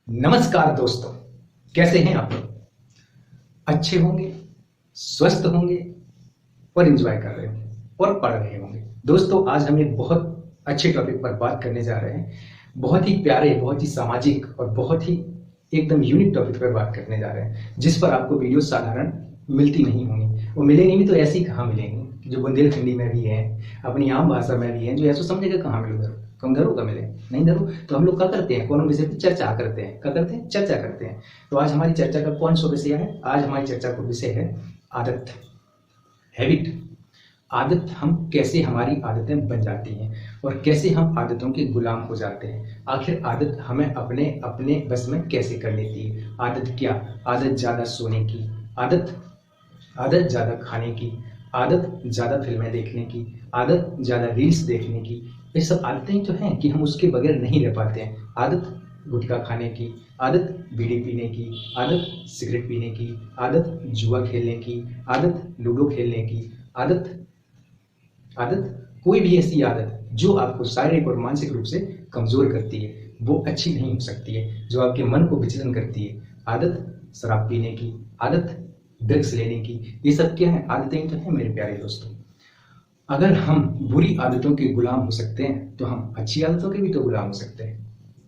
नमस्कार दोस्तों, कैसे हैं आप लोग? अच्छे होंगे, स्वस्थ होंगे और एंजॉय कर रहे होंगे और पढ़ रहे होंगे। दोस्तों, आज हम एक बहुत अच्छे टॉपिक पर बात करने जा रहे हैं। बहुत ही प्यारे, बहुत ही सामाजिक और बहुत ही एकदम यूनिक टॉपिक पर बात करने जा रहे हैं, जिस पर आपको वीडियो साधारण मिलती नहीं होंगी। वो मिलेंगी भी तो ऐसी कहाँ मिलेंगी, जो बुंदेलखंडी में भी है, अपनी आम भाषा में भी है, जो ऐसा समझेगा कहाँ मिलूंगा। कम धरो का मिले नहीं धरो। तो हम लोग क्या करते हैं, कौन विषय पर चर्चा करते हैं, क्या करते हैं, चर्चा करते हैं। तो आज हमारी चर्चा का कौन सा विषय है? आज हमारी चर्चा का विषय है आदत, हैबिट। आदत, हम कैसे हमारी आदतें बन जाती हैं और कैसे हम आदतों के गुलाम हो जाते हैं। आखिर आदत हमें अपने अपने बस में कैसे कर लेती है? आदत क्या? आदत ज्यादा सोने की, आदत आदत ज्यादा खाने की, आदत ज्यादा फिल्में देखने की, आदत ज्यादा रील्स देखने की। ये सब आदतें तो हैं कि हम उसके बगैर नहीं रह पाते हैं। आदत गुटखा खाने की, आदत बीड़ी पीने की, आदत सिगरेट पीने की, आदत जुआ खेलने की, आदत लूडो खेलने की, आदत आदत कोई भी ऐसी आदत जो आपको शारीरिक और मानसिक रूप से कमजोर करती है, वो अच्छी नहीं हो सकती है। जो आपके मन को विचलन करती है, आदत शराब पीने की, आदत ड्रग्स लेने की, ये सब क्या है? आदतें तो हैं मेरे प्यारे दोस्तों। अगर हम बुरी आदतों के गुलाम हो सकते हैं तो हम अच्छी आदतों के भी तो गुलाम हो सकते हैं।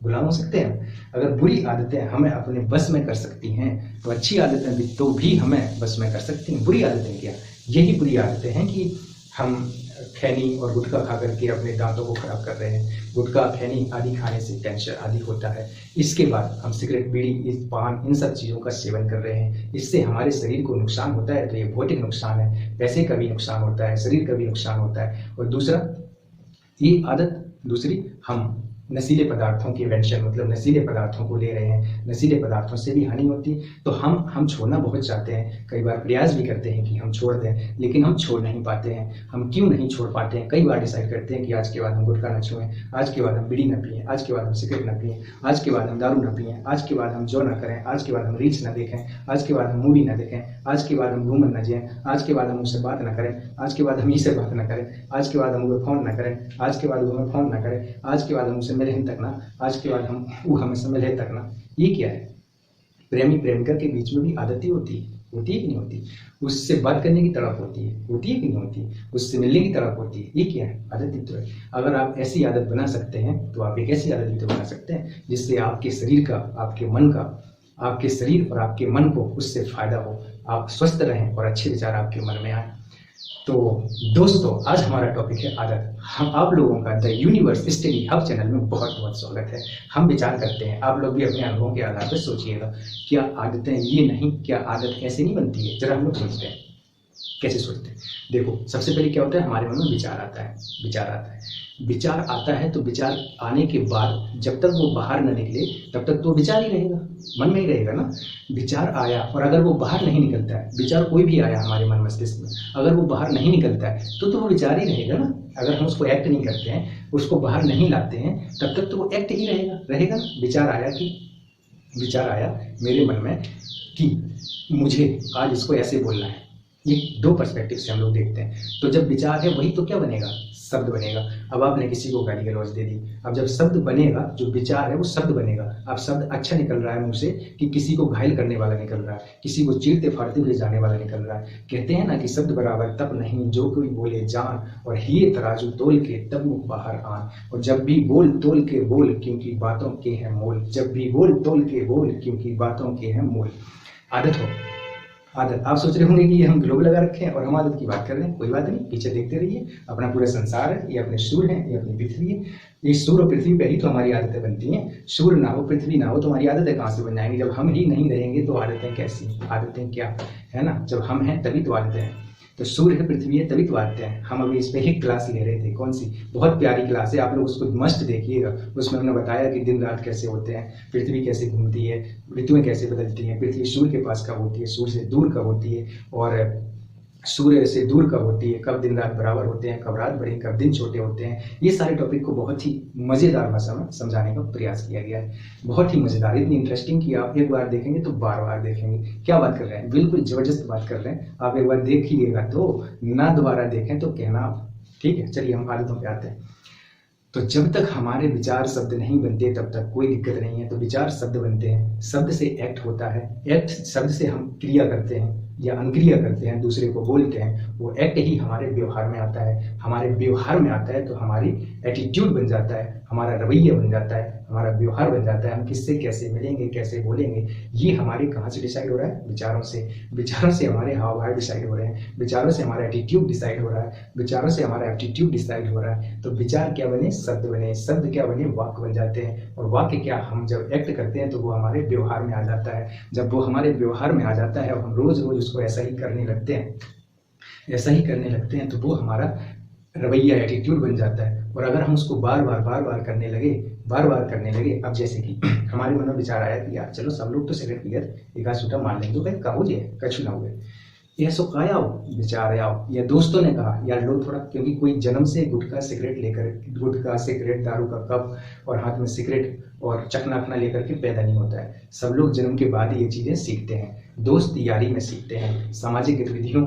गुलाम हो सकते हैं। अगर बुरी आदतें हमें अपने बस में कर सकती हैं तो अच्छी आदतें भी तो भी हमें बस में कर सकती हैं। बुरी आदतें क्या? यही बुरी आदतें हैं कि हम खैनी और गुटखा खा करके अपने दांतों को खराब कर रहे हैं। गुटखा, खैनी आदि खाने से कैंसर आदि होता है। इसके बाद हम सिगरेट, बीड़ी, पान, इन सब चीज़ों का सेवन कर रहे हैं। इससे हमारे शरीर को नुकसान होता है। तो ये भौतिक नुकसान है, पैसे का भी नुकसान होता है, शरीर का भी नुकसान होता है। और दूसरा, ये आदत दूसरी, हम नशीले पदार्थों के व्यंजन, मतलब नशीले पदार्थों को ले रहे हैं। नशीले पदार्थों से भी हानि होती है। तो हम छोड़ना बहुत चाहते हैं, कई बार प्रयास भी करते हैं कि हम छोड़ दें, लेकिन हम छोड़ नहीं पाते हैं। हम क्यों नहीं छोड़ पाते हैं? कई बार डिसाइड करते हैं कि आज के बाद हम गुटखा न छुएं, आज के बाद हम बीड़ी न पिएं, आज के बाद हम सिगरेट न पिएं, आज के बाद हम दारू न पिएं, आज के बाद हम जो न करें, आज के बाद हम रील्स न देखें, आज के बाद हम मूवी न देखें, आज के बाद हम घूमन न जाएं, आज के बाद हम उससे बात न करें, आज के बाद हम इससे बात न करें, आज के बाद हम वो फोन न करें, आज के बाद वो हमें फोन न करें, आज के बाद हम उसे मिले तक ना, आज के बाद हम वो हमें से मिले तक ना। ये क्या है? प्रेमी प्रेमिका के बीच में भी आदत ही होती है। होती है कि नहीं होती? उससे बात करने की तड़प होती है कि नहीं होती? उससे मिलने की तड़प होती है। ये क्या है? आदत ही तो है। अगर आप ऐसी आदत बना सकते हैं तो आप एक ऐसी आदत भी तो बना सकते हैं जिससे आपके शरीर का, आपके मन का, आपके शरीर और आपके मन को उससे फायदा हो, आप स्वस्थ रहें और अच्छे विचार आपके मन में आए। तो दोस्तों, आज हमारा टॉपिक है आदत। हम आप लोगों का the universe study hub channel में बहुत बहुत स्वागत है। हम विचार करते हैं, आप लोग भी अपने अनुभवों के आधार पर सोचिएगा, क्या आदतें ये नहीं, क्या आदत ऐसे नहीं बनती है? जरा हम लोग सोचते हैं, कैसे सोचते हैं। देखो, सबसे पहले क्या होता है, हमारे मन में विचार आता है। विचार आता है तो विचार आने के बाद जब तक वो बाहर न निकले तब तक तो विचार ही रहेगा, मन में ही रहेगा ना। विचार आया और अगर वो बाहर नहीं निकलता है, विचार कोई भी आया हमारे मन मस्तिष्क में, अगर वो बाहर नहीं निकलता है तो वो विचार ही रहेगा ना। अगर हम उसको एक्ट नहीं करते हैं, उसको बाहर नहीं लाते हैं, तब तक तो वो एक्ट ही रहेगा। विचार आया मेरे मन में कि मुझे आज इसको ऐसे बोलना है। ये दो पर्सपेक्टिव से हम लोग देखते हैं। तो जब विचार है वही तो क्या बनेगा? शब्द बनेगा। अब आपने किसी को गाली गलौज दे दी, अब जब शब्द बनेगा, जो विचार है वो शब्द बनेगा। अब शब्द अच्छा निकल रहा है मुंह से कि किसी को घायल करने वाला निकल रहा है, किसी को चीरते फाड़ते हुए जाने वाला निकल रहा है। कहते हैं ना कि शब्द बराबर तब नहीं जो कोई बोले जान, और हिये तराजू तोल के तब मुख बाहर आन। और जब भी बोल तोल के बोल क्योंकि बातों के हैं मोल, जब भी बोल तोल के बोल क्योंकि बातों के हैं मोल। आदत हो, आदत। आप सोच रहे होंगे कि ये हम ग्लोब लगा रखे हैं और हम आदत की बात कर रहे हैं। कोई बात नहीं, पीछे देखते रहिए। अपना पूरा संसार है, ये अपने सूर्य है, ये अपनी पृथ्वी है। ये सूर्य और पृथ्वी पे ही तो हमारी आदतें बनती हैं। सूर्य ना हो, पृथ्वी ना हो तो हमारी आदतें कहाँ से बन जाएंगी? जब हम ही नहीं रहेंगे तो आदतें कैसी? आदतें क्या है ना, जब हम हैं तभी तो आदतें हैं। तो सूर्य है, पृथ्वी है, तभी तो आदतें हैं। हम अभी इस पे ही क्लास ले रहे थे। कौन सी? बहुत प्यारी क्लास है, आप लोग उसको मस्ट देखिएगा। उसमें हमने बताया कि दिन रात कैसे होते हैं, पृथ्वी कैसे घूमती है, ऋतुएं कैसे बदलती हैं, पृथ्वी सूर्य के पास कब होती है, सूर्य से दूर कब होती है, और सूर्य से दूर कब होती है, कब दिन रात बराबर होते हैं, कब रात बड़ी, कब दिन छोटे होते हैं। ये सारे टॉपिक को बहुत ही मज़ेदार भाषा में समझाने का प्रयास किया गया है। बहुत ही मज़ेदार, इतनी इंटरेस्टिंग कि आप एक बार देखेंगे तो बार बार देखेंगे। क्या बात कर रहे हैं, बिल्कुल ज़बरदस्त बात कर रहे हैं। आप एक बार देखिएगा तो ना दोबारा देखें तो कहना आप। ठीक है, चलिए हम आदतों पे आते हैं। तो जब तक हमारे विचार शब्द नहीं बनते तब तक कोई दिक्कत नहीं है। तो विचार शब्द बनते हैं, शब्द से एक्ट होता है, एक्ट शब्द से हम क्रिया करते हैं या अनुक्रिया करते हैं, दूसरे को बोलते हैं, वो एक्ट ही हमारे व्यवहार में आता है। हमारे व्यवहार में आता है तो हमारी एटीट्यूड बन जाता है, हमारा रवैया बन जाता है, हमारा व्यवहार बन जाता है। हम किससे कैसे मिलेंगे, कैसे बोलेंगे, ये हमारे कहाँ से डिसाइड हो रहा है? विचारों से। विचारों से हमारे हाव भाव डिसाइड हो रहे हैं, विचारों से हमारा एटीट्यूड डिसाइड हो रहा है, विचारों से हमारा एप्टीट्यूड डिसाइड हो रहा है। तो विचार क्या बने? शब्द बने, शब्द क्या बने? वाक्य बन जाते हैं। और वाक्य क्या, हम जब एक्ट करते हैं तो वो हमारे व्यवहार में आ जाता है। जब वो हमारे व्यवहार में आ जाता है और हम रोज रोज उसको ऐसा ही करने लगते हैं तो वो हमारा रवैया, एटीट्यूड बन जाता है। और अगर हम उसको बार बार करने लगे, अब जैसे कि हमारे मन में विचार आया कि यार चलो सब लोग तो सिगरेट पियर, एक आध छूटा मार लेंगे, तो भाई कहो जे कछु ना हुए, यह सो काया हो विचार आओ। या दोस्तों ने कहा यार लो थोड़ा, क्योंकि कोई जन्म से गुटखा सिगरेट दारू का कप और हाथ में सिगरेट और चखना लेकर के पैदा नहीं होता है। सब लोग जन्म के बाद ही ये चीजें सीखते हैं। दोस्त यारी में सीखते हैं, सामाजिक गतिविधियों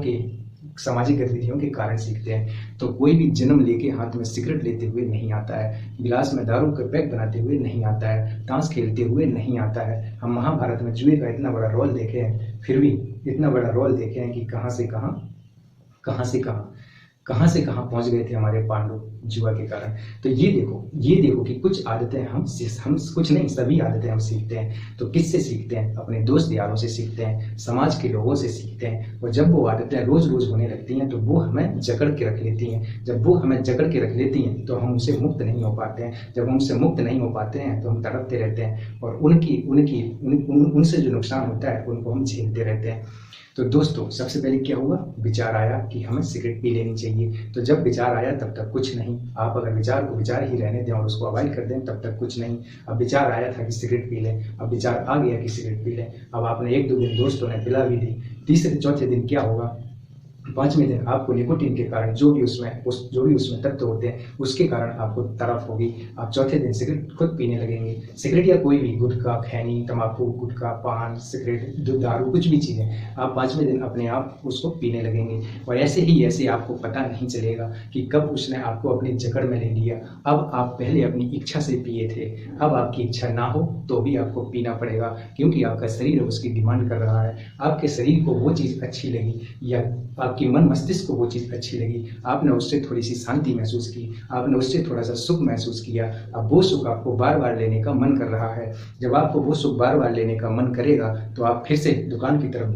के कारण सीखते हैं। तो कोई भी जन्म लेके हाथ में सिगरेट लेते हुए नहीं आता है, गिलास में दारू का पैक बनाते हुए नहीं आता है, ताश खेलते हुए नहीं आता है। हम महाभारत में जुए का इतना बड़ा रोल देखे हैं, फिर भी इतना बड़ा रोल देखे हैं कि कहाँ से कहाँ पहुंच गए थे हमारे पांडव जुआ के कारण। तो ये देखो कि कुछ आदतें हम कुछ नहीं, सभी आदतें हम सीखते हैं। तो किससे सीखते हैं? अपने दोस्त यारों से सीखते हैं, समाज के लोगों से सीखते हैं। और जब वो आदतें रोज रोज होने लगती हैं तो वो हमें जकड़ के रख लेती हैं। जब वो हमें जकड़ के रख लेती हैं तो हम उनसे मुक्त नहीं हो पाते हैं। जब हम उनसे मुक्त नहीं हो पाते हैं तो हम तड़पते रहते हैं और उनसे जो नुकसान होता है उनको हम झेलते रहते हैं। तो दोस्तों, सबसे पहले क्या हुआ? विचार आया कि हमें सिगरेट पी लेनी चाहिए। तो जब विचार आया तब तक कुछ नहीं। आप अगर विचार को विचार ही रहने दें और उसको अवॉइड कर दें तब तक कुछ नहीं। अब विचार आया था कि सिगरेट पी लें, अब विचार आ गया कि सिगरेट पी लें। अब आपने 1-2 दिन दोस्तों ने पिला भी दी, तीसरे चौथे दिन क्या होगा? 5वें दिन आपको निकोटीन के कारण जो भी उसमें तत्व होते हैं उसके कारण आपको तड़प होगी। आप चौथे दिन सिगरेट खुद पीने लगेंगे। सिगरेट या कोई भी गुटखा, खैनी, तंबाकू, गुटखा, पान, सिगरेट, दारू, कुछ भी चीजें आप 5वें दिन अपने आप उसको पीने लगेंगे। और ऐसे आपको पता नहीं चलेगा कि कब उसने आपको अपनी जकड़ में ले लिया। अब आप पहले अपनी इच्छा से पिए थे, अब आपकी इच्छा ना हो तो भी आपको पीना पड़ेगा, क्योंकि आपका शरीर उसकी डिमांड कर रहा है। आपके शरीर को वो चीज अच्छी लगी या आपकी मन मस्तिष्क को वो चीज अच्छी लगी, आपने उससे थोड़ी सी शांति महसूस की, आपने उससे थोड़ा सा सुख महसूस किया। अब वो सुख आपको बार बार लेने का मन कर रहा है। जब आपको वो सुख बार बार लेने का मन करेगा तो आप फिर से दुकान की तरफ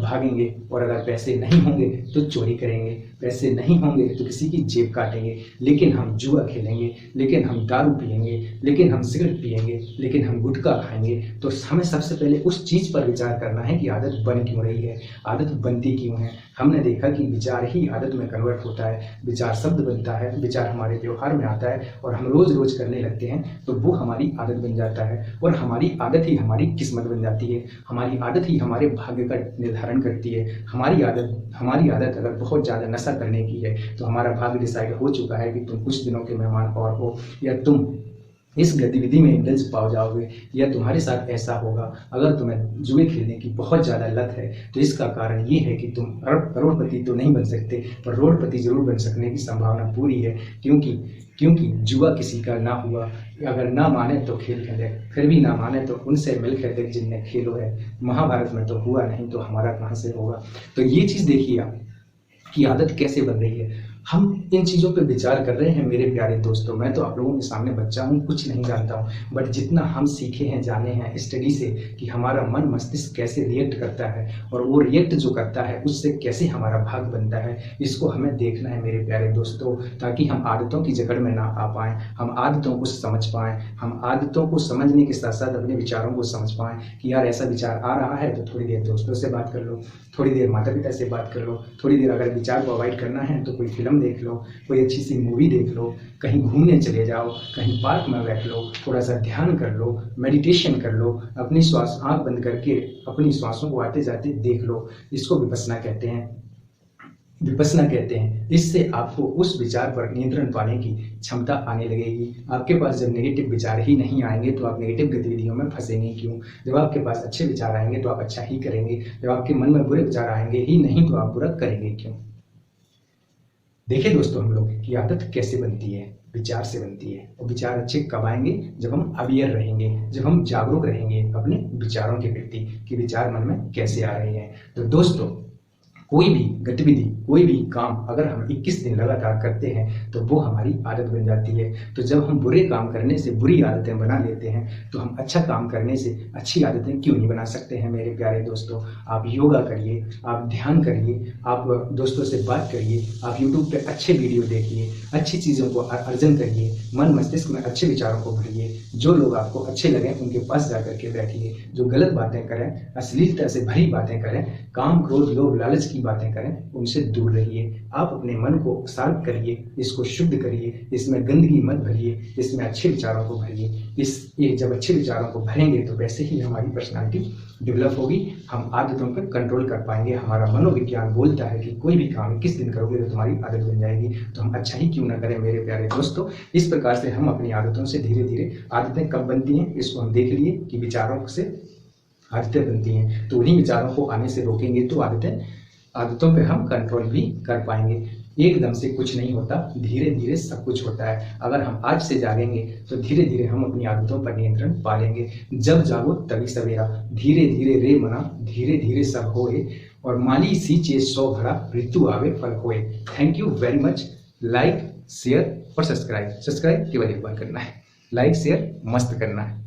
भागेंगे और अगर पैसे नहीं होंगे तो चोरी करेंगे, पैसे नहीं होंगे तो किसी की जेब काटेंगे। लेकिन हम जुआ खेलेंगे, लेकिन हम दारू पिएंगे, लेकिन हम सिगरेट पिएंगे, लेकिन हम गुटखा खाएंगे। तो हमें सबसे पहले उस चीज पर विचार करना है कि आदत बन क्यों रही है, आदत बनती क्यों है। हमने देखा कि विचार ही आदत में कन्वर्ट होता है, विचार शब्द बनता है, विचार हमारे व्यवहार में आता है और हम रोज रोज करने लगते हैं तो वो हमारी आदत बन जाता है। और हमारी आदत ही हमारी किस्मत बन जाती है, हमारी आदत ही हमारे भाग्य का निर्धारण करती है। हमारी आदत अगर बहुत ज्यादा नशा करने की है तो हमारा भाग्य डिसाइड हो चुका है कि तुम कुछ दिनों के मेहमान और हो, या तुम इस गतिविधि में इंडल्ज पाओ जाओगे, या तुम्हारे साथ ऐसा होगा। अगर तुम्हें जुए खेलने की बहुत ज़्यादा लत है तो इसका कारण ये है कि तुम करोड़पति तो नहीं बन सकते पर रोडपति जरूर बन सकने की संभावना पूरी है, क्योंकि जुआ किसी का ना हुआ। अगर ना माने तो खेल खेले, फिर भी ना माने तो उनसे मिल कर देख जिनने खेलो है। महाभारत में तो हुआ नहीं तो हमारा कहाँ से होगा। तो ये चीज़ देखिए आप कि आदत कैसे बन रही है। हम इन चीज़ों पर विचार कर रहे हैं मेरे प्यारे दोस्तों। मैं तो आप लोगों के सामने बच्चा हूँ, कुछ नहीं जानता हूँ, बट जितना हम सीखे हैं, जाने हैं स्टडी से कि हमारा मन मस्तिष्क कैसे रिएक्ट करता है और वो रिएक्ट जो करता है उससे कैसे हमारा भाग बनता है, इसको हमें देखना है मेरे प्यारे दोस्तों, ताकि हम आदतों की जकड़ में ना आ पाएँ, हम आदतों को समझ पाएँ। हम आदतों को समझने के साथ साथ अपने विचारों को समझ पाएँ कि यार ऐसा विचार आ रहा है तो थोड़ी देर दोस्तों से बात कर लो, थोड़ी देर माता पिता से बात कर लो, थोड़ी देर अगर विचार को अवॉइड करना है तो कोई फिल्म देख लो, कोई अच्छी सी मूवी देख लो, कहीं घूमने चले जाओ, कहीं पार्क में बैठ लो, थोड़ा सा ध्यान कर लो, मेडिटेशन कर लो, अपनी श्वास आंख बंद करके अपनी श्वासों को आते जाते देख लो। इसको विपस्सना कहते हैं। इससे आपको उस विचार पर नियंत्रण पाने की क्षमता आने लगेगी। आपके पास जब नेगेटिव विचार ही नहीं आएंगे तो आप नेगेटिव गतिविधियों में फंसेंगे क्यों। जब आपके पास अच्छे विचार आएंगे तो आप अच्छा ही करेंगे। जब आपके मन में बुरे विचार आएंगे ही नहीं तो आप बुरा करेंगे क्यों। देखिए दोस्तों, हम लोग की आदत कैसे बनती है, विचार से बनती है। और विचार अच्छे कब आएंगे, जब हम अवेयर रहेंगे, जब हम जागरूक रहेंगे अपने विचारों के प्रति कि विचार मन में कैसे आ रहे हैं। तो दोस्तों, कोई भी गतिविधि, कोई भी काम अगर हम 21 दिन लगातार करते हैं तो वो हमारी आदत बन जाती है। तो जब हम बुरे काम करने से बुरी आदतें बना लेते हैं तो हम अच्छा काम करने से अच्छी आदतें क्यों नहीं बना सकते हैं। मेरे प्यारे दोस्तों, आप योगा करिए, आप ध्यान करिए, आप दोस्तों से बात करिए, आप यूट्यूब पे अच्छे वीडियो देखिए, अच्छी चीज़ों को अर्जन करिए, मन मस्तिष्क में अच्छे विचारों को भरिए। जो लोग आपको अच्छे लगे उनके पास जा करके बैठिए। जो गलत बातें करें, अश्लीलता से भरी बातें करें, काम क्रोध लोभ लालच की बातें करें, उनसे दूर रहिए। आप अपने मन को शांत करिए, इसको शुद्ध करिए, इसमें गंदगी मत भरिए, इसमें अच्छे विचारों को भरिए। जब अच्छे विचारों को भरेंगे तो वैसे ही हमारी पर्सनालिटी डेवलप होगी, हम आदतों पर कंट्रोल कर पाएंगे। हमारा मनोविज्ञान बोलता है कि कोई भी काम 21 दिन करोगे तो तुम्हारी आदत बन जाएगी। तो हम अच्छा ही क्यों ना करें मेरे प्यारे दोस्तों। इस प्रकार से हम अपनी आदतों से धीरे धीरे, आदतें कब बनती हैं इसको हम देख लिए कि विचारों से आदतें बनती हैं। तो उन्हीं विचारों को आने से रोकेंगे तो आदतों पे हम कंट्रोल भी कर पाएंगे। एकदम से कुछ नहीं होता, धीरे धीरे सब कुछ होता है। अगर हम आज से जागेंगे तो धीरे धीरे हम अपनी आदतों पर नियंत्रण पा लेंगे। जब जागो तभी सवेरा, धीरे धीरे रे मना, धीरे धीरे सब होए, और माली सींचे 100 घड़ा, ऋतु आवे फल होए। Thank you very much. Like, share और सब्सक्राइब केवल एक बार करना है। लाइक शेयर मस्त करना है।